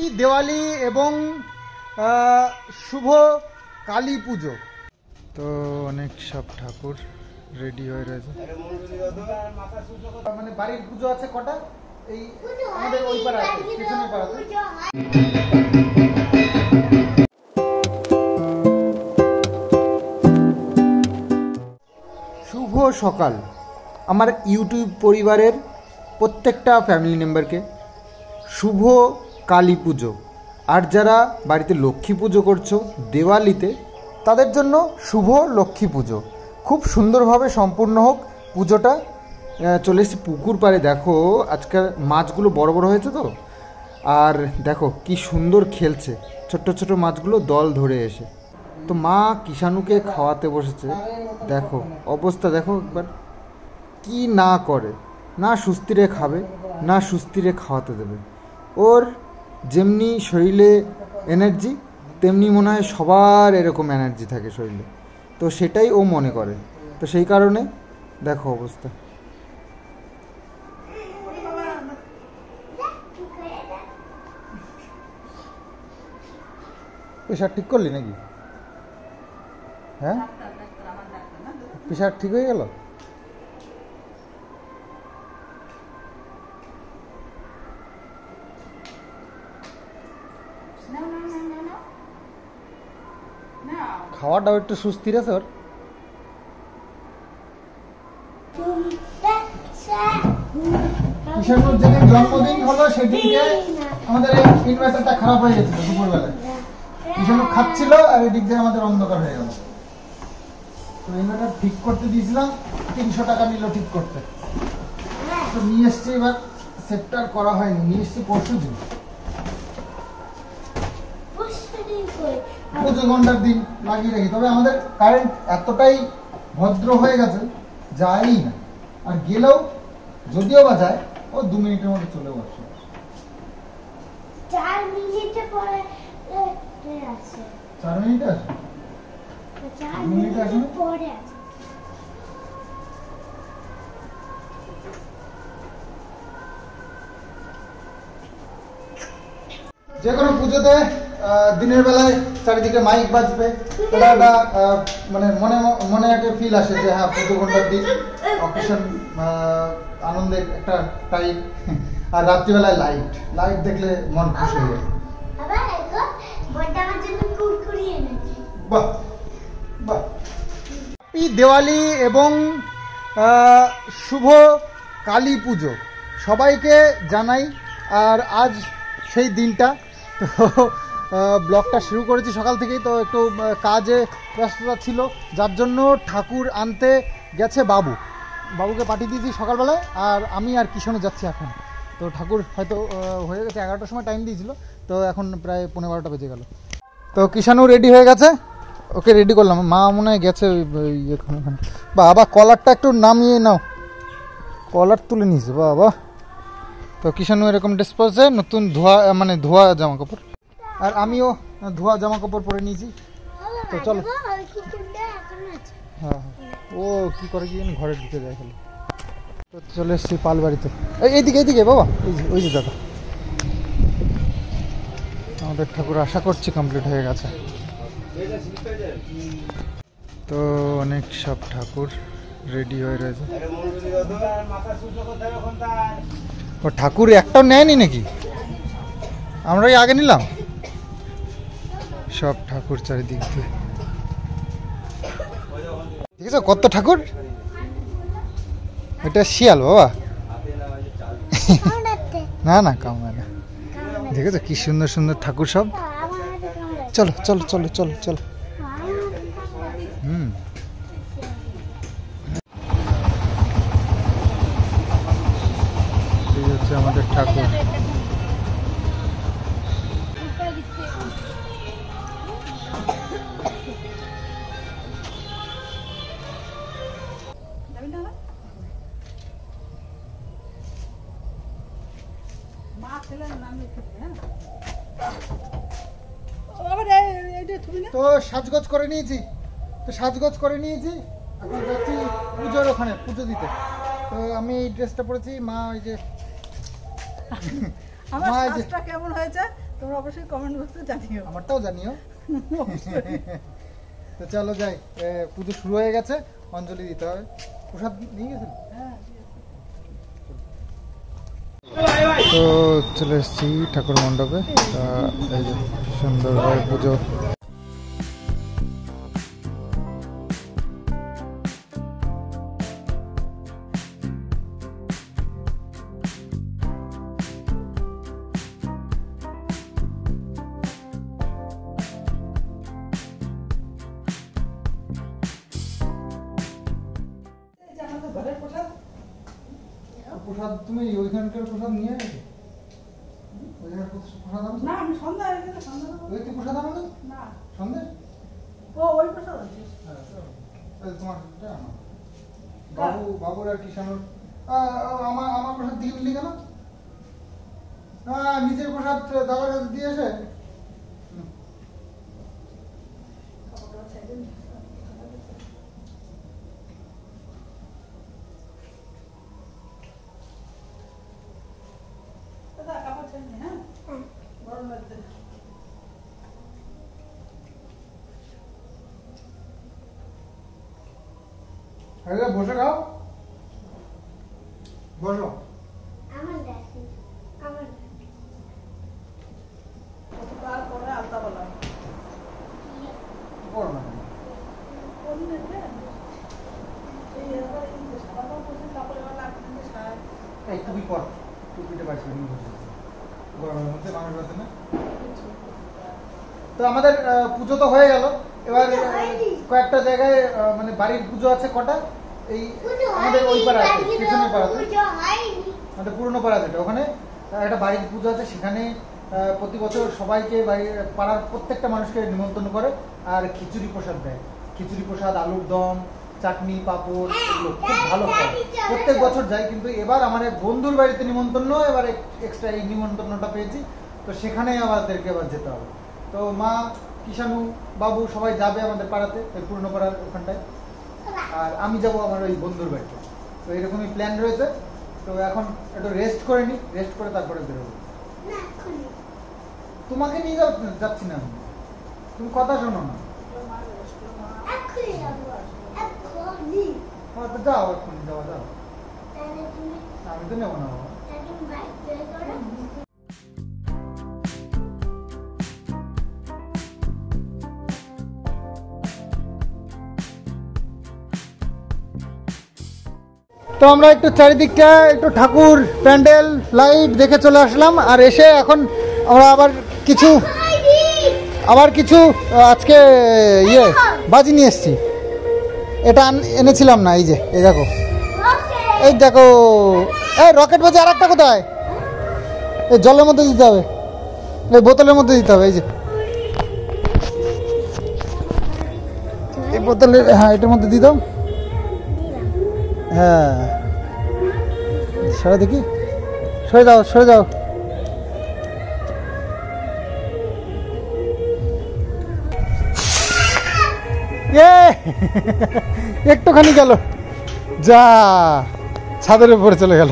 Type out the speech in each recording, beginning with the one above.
এই দিওয়ালি এবং শুভ কালী পুজো, তো অনেক সব ঠাকুর রেডি হয়ে রয়েছে। মানে বাড়ির পুজো আছে কটা, এই আমাদের ওই পাড়া আছে, পিছনের পাড়াতে। শুভ সকাল আমার ইউটিউব পরিবারের প্রত্যেকটা ফ্যামিলি মেম্বারকে। শুভ কালী পুজো। আর যারা বাড়িতে লক্ষ্মী পুজো করছো দিওয়ালিতে, তাদের জন্য শুভ লক্ষ্মী পুজো। খুব সুন্দরভাবে সম্পূর্ণ হোক পুজোটা। চলে এসেছি পুকুর পাড়ে। দেখো আজকাল মাছগুলো বড় বড় হয়েছে তো, আর দেখো কি সুন্দর খেলছে ছোট্ট ছোট মাছগুলো দল ধরে এসে। তো মা কিষাণুকে খাওয়াতে বসেছে। দেখো অবস্থা দেখো একবার, কি না করে, না সুস্থিরে খাবে না সুস্থিরে খাওয়াতে দেবে। ওর যেমনি শরীরে এনার্জি, তেমনি মনে হয় সবার এরকম এনার্জি থাকে শরীরে, তো সেটাই ও মনে করে। তো সেই কারণে দেখো অবস্থা। প্রেশার ঠিক করলি নাকি? হ্যাঁ, প্রেশার ঠিক হয়ে গেল? খাওয়াটাও একটু সুস্থির আছে ওর। কিষাণুর যেদিন জন্মদিন হলো সেদিনকে আমাদের ইনভার্টারটা খারাপ হয়ে গেছিল দুপুরবেলায়। কিষাণু খাচ্ছিল আর এদিক দিয়ে আমাদের অন্ধকার হয়ে গেল। তো ইনভার্টার ঠিক করতে দিয়েছিলাম, 300 টাকা নিল ঠিক করতে। তো নিয়ে এসছি, এবার সেটটা করা হয়নি, নিয়ে এসছি পরশু দিন। পুজো ঘন্টার দিন লাগিয়ে রাখি। তবে আমাদের কারেন্ট এতটাই ভদ্র হয়ে গেছে, যায়ই না। আর গেলেও যদিও বা যায়, ও 2 মিনিটের মধ্যে চলেও আসে। 4 মিনিটে পরে আসে। 4 মিনিটে আসে? 4 মিনিট পরে আসে। যে কোনো পুজোতে দিনের বেলায় চারিদিকে মাইক বাজবে, এটা একটা মানে মনে মনে একটা ফিল আসে যে হ্যাঁ পুজো ঘন্টার দিন, অকেশন, আনন্দের একটা টাইম। আর রাত্রিবেলায় লাইট লাইট দেখলে মন খুশি হয়ে যায়। বাহ বাহ। এই দিওয়ালি এবং শুভ কালী পুজো সবাইকে জানাই। আর আজ সেই দিনটা, তো ব্লগটা শুরু করেছি সকাল থেকেই। তো একটু কাজে ব্যস্ততা ছিল, যার জন্য ঠাকুর আনতে গেছে বাবুকে পাঠিয়ে দিয়েছি সকালবেলায়। আর আমি আর কিষাণু যাচ্ছি এখন। তো ঠাকুর হয়তো হয়ে গেছে, 11টার সময় টাইম দিয়েছিল, তো এখন প্রায় 11:15 বেজে গেল। তো কিষাণু রেডি হয়ে গেছে, ওকে রেডি করলাম। মা মনে হয় গেছে ওখানে। বাবা কলারটা একটু নামিয়ে নাও, কলার তুলে নিয়েছে বাবা। তো কিষাণু এরকম ড্রেস পরেছে, নতুন ধোয়া জামা কাপড়। আর আমিও ধোয়া জামা কাপড় পরে নিয়েছি। তো চলো। হ্যাঁ, ও কি করে কি ঘরে ঢুকে যায় খালি। তো চলে এসছি পাল বাড়িতে। এইদিকে বাবা, ওই যে দাদা। আমাদের ঠাকুর আশা করছি কমপ্লিট হয়ে গেছে। তো অনেক সব ঠাকুর রেডি হয়ে রয়েছে। ও ঠাকুর একটাও নেয়নি নাকি? আমরাই আগে নিলাম সব ঠাকুর চারিদিক দিয়ে। ঠিক আছে, কত ঠাকুর? এটা শিয়াল বাবা। না না কামড়ায় না। দেখেছো কি সুন্দর সুন্দর ঠাকুর সব। চলো চলো চলো চলো চলো। এই হচ্ছে আমাদের ঠাকুর। তো সাজগোজ করে নিয়েছি, এখন যাচ্ছি পুজোর ওখানে পুজো দিতে। তো আমি এই ড্রেসটা পরেছি, মা ওই যে আমার সাজটা কেমন হয়েছে তো তোমরা অবশ্যই কমেন্ট বক্সে জানিও। আমারটাও জানিও। তো চলো যাই, পুজো শুরু হয়ে গেছে, অঞ্জলি দিতে হবে। প্রসাদ নিয়ে গেছেন? হ্যাঁ তো চলে এসেছি ঠাকুর মণ্ডপে। এই যে সুন্দরভাবে পুজো। প্রসাদ তুমি ওইখানকার প্রসাদ নিয়ে গেছো? ওইখানকার প্রসাদ আনো না, আমি সন্ধ্যা হয়ে গেলে সন্ধ্যা দেবো। ওই প্রসাদ আনো না, সন্দেশ? ওই প্রসাদ আছে। তোমার আনো। বাবুর আর কিষানুর আমার প্রসাদ দিয়ে নিলি কেন? নিজের প্রসাদ দাদার কাছে দিয়ে এসে বসে খাও, বসো। আমার দেখি আমার তারপরে আলতা বলা করো না। এই টুপি পর, টুপিটা বাঁচবে গরমের মধ্যে মানুষ বাঁচে না। তো আমাদের পুজো তো হয়ে গেল। এবার কয়েকটা জায়গায় মানে বাড়ির পুজো আছে কটা, এই আমাদের ওই পাড়া আছে, পেছনের পাড়াতে, আমাদের পুরনো পাড়া যেটা, ওখানে একটা বাড়ির পুজো আছে। সেখানে প্রতি বছর সবাইকে পাড়ার প্রত্যেকটা মানুষকে নিমন্ত্রণ করে আর খিচুড়ি প্রসাদ দেয়। খিচুড়ি প্রসাদ, আলুর দম, চাটনি, পাঁপড়, এগুলো খুব ভালো খায়। প্রত্যেক বছর যাই, কিন্তু এবার আমার এক বন্ধুর বাড়িতে নিমন্ত্রণ, এবার এক্সট্রা এই নিমন্ত্রণটা পেয়েছি, তো সেখানে আমাদেরকে এবার যেতে হবে। তো মা, কিষানু, বাবু সবাই যাবে আমাদের পাড়াতে, ওই পুরনো পাড়ার ওখানটায়, আর আমি যাব আমার ওই বন্ধুর বাড়িতে। তো এরকমই প্ল্যান রয়েছে। তো এখন একটু রেস্ট করে নিই, রেস্ট করে তারপরে বেরোবো। তোমাকে নিয়ে যাচ্ছি না আমি, তুমি কথা শোনো না। হ্যাঁ তো যাও, এক্ষুনি যাওয়া যাও। আমি তো নেবো না বাবা। তো আমরা একটু চারিদিকটা একটু ঠাকুর, প্যান্ডেল, লাইট দেখে চলে আসলাম। আর এসে এখন আমরা আবার কিছু আজকে বাজি নিয়ে এসেছি। এটা এনেছিলাম না, এই যে এই দেখো, এই দেখো, এই রকেট বাজি। আর একটা কোথায়? এই জলের মধ্যে দিতে হবে, এই বোতলের মধ্যে দিতে হবে। এই যে এই বোতলে, হ্যাঁ এটার মধ্যে দিয়ে দাও। হ্যাঁ, সরে দেখি, সরে যাও, সরে যাও। একটুখানি গেল, যা ছাদের উপরে চলে গেল,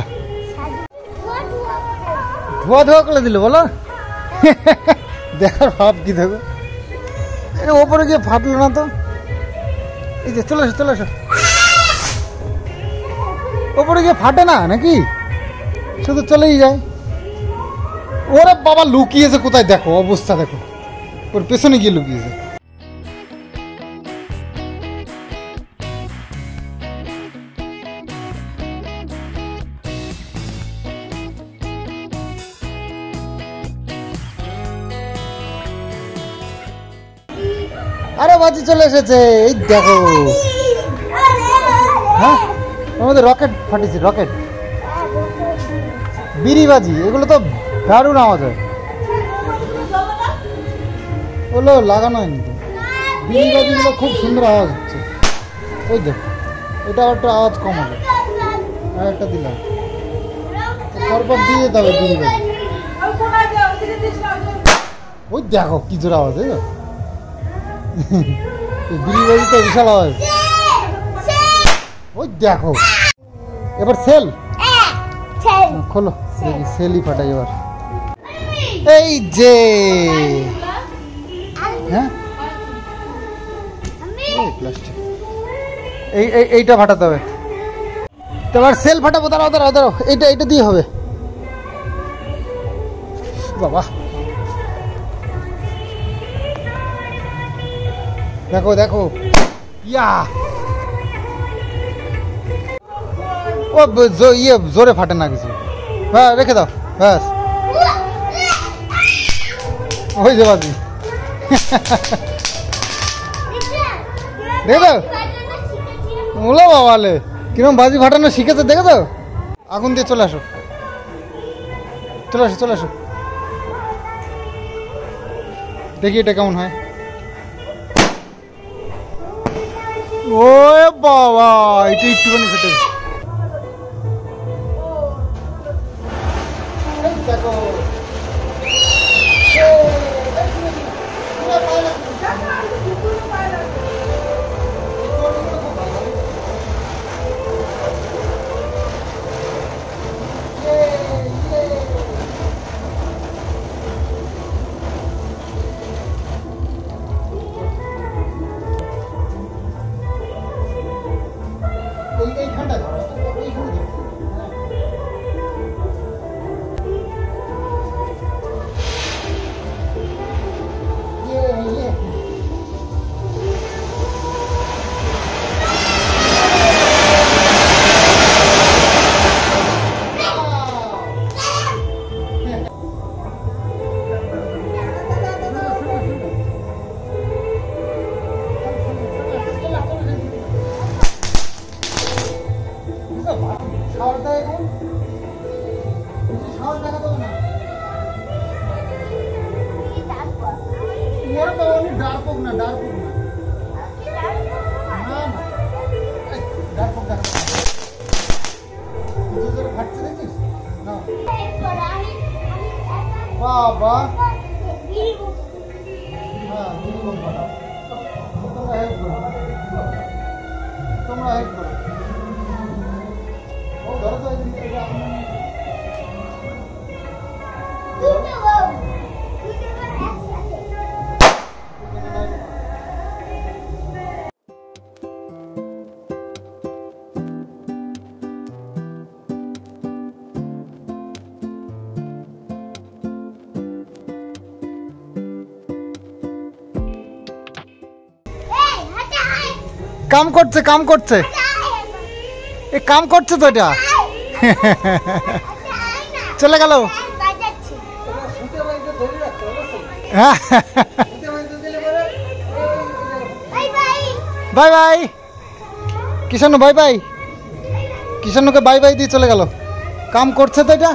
ধোয়া ধোয়া করে দিল। বলো, দেখার ভাব কি দেখো, ওপরে গিয়ে ফাটলো না তো। এই যে চলে এসো, চলে এসো। ওপরে গিয়ে ফাটে না নাকি, শুধু চলেই যায়। ওরা বাবা লুকিয়েছে কোথায়, দেখো অবস্থা, দেখো ওর পেছনে গিয়ে লুকিয়েছে। আরে বাজি চলে এসেছে, এই দেখো। হ্যাঁ, আমাদের রকেট ফাটিছে, রকেট, বিড়ি বাজি, এগুলো তো দারুণ আওয়াজ হয়। ওগুলো লাগানো হয়নি তো, বিড়ি বাজিগুলো খুব সুন্দর আওয়াজ হচ্ছে। ওই দেখো, এটা একটা আওয়াজ কম হবে। আর একটা দিলাম, তারপর দিয়ে যেতে হবে বিড়ি বাজি। ওই দেখো কি জোর আওয়াজ, এই বিড়ি বাজি তো বিশাল আওয়াজ। ওই দেখো, এবার সেল খোলো, দেখি সেলই ফাটাই এবার। এই যে হ্যাঁ এই প্লাস্টিক এইটা ফাটাতে হবে। তোমার সেল ফাটাবো, দাঁড়াও দাঁড়াও দাঁড়াও, এইটা দিয়ে হবে বাবা। দেখো দেখো ইয়া, ও ইয়ে জোরে ফাটে না কিছু। হ্যাঁ রেখে দাও ব্যাস, ওই যে বাজি দেখো ওলো বাবালে কিরম বাজি ফাটানো শিখেছে, দেখো তো। আগুন দিয়ে চলে আসো, চলে আসো চলে আসো, দেখি এটা কেমন হয়। ও বাবা, এটা একটুখানি ফেটে দেখো। এইখানটা ধরো, এইখানে ধরো। বাবা হ্যাঁ তোমরা হেল্প করো, তোমরা হেল্প করো। ও ধরো তো কাম করছে, কাম করছে, এ কাম করছে তো এটা চলে গেল। Bye bye Kishanu, bye bye কিষাণুকে বাই বাই দিয়ে চলে গেল। কাম করছে তো এটা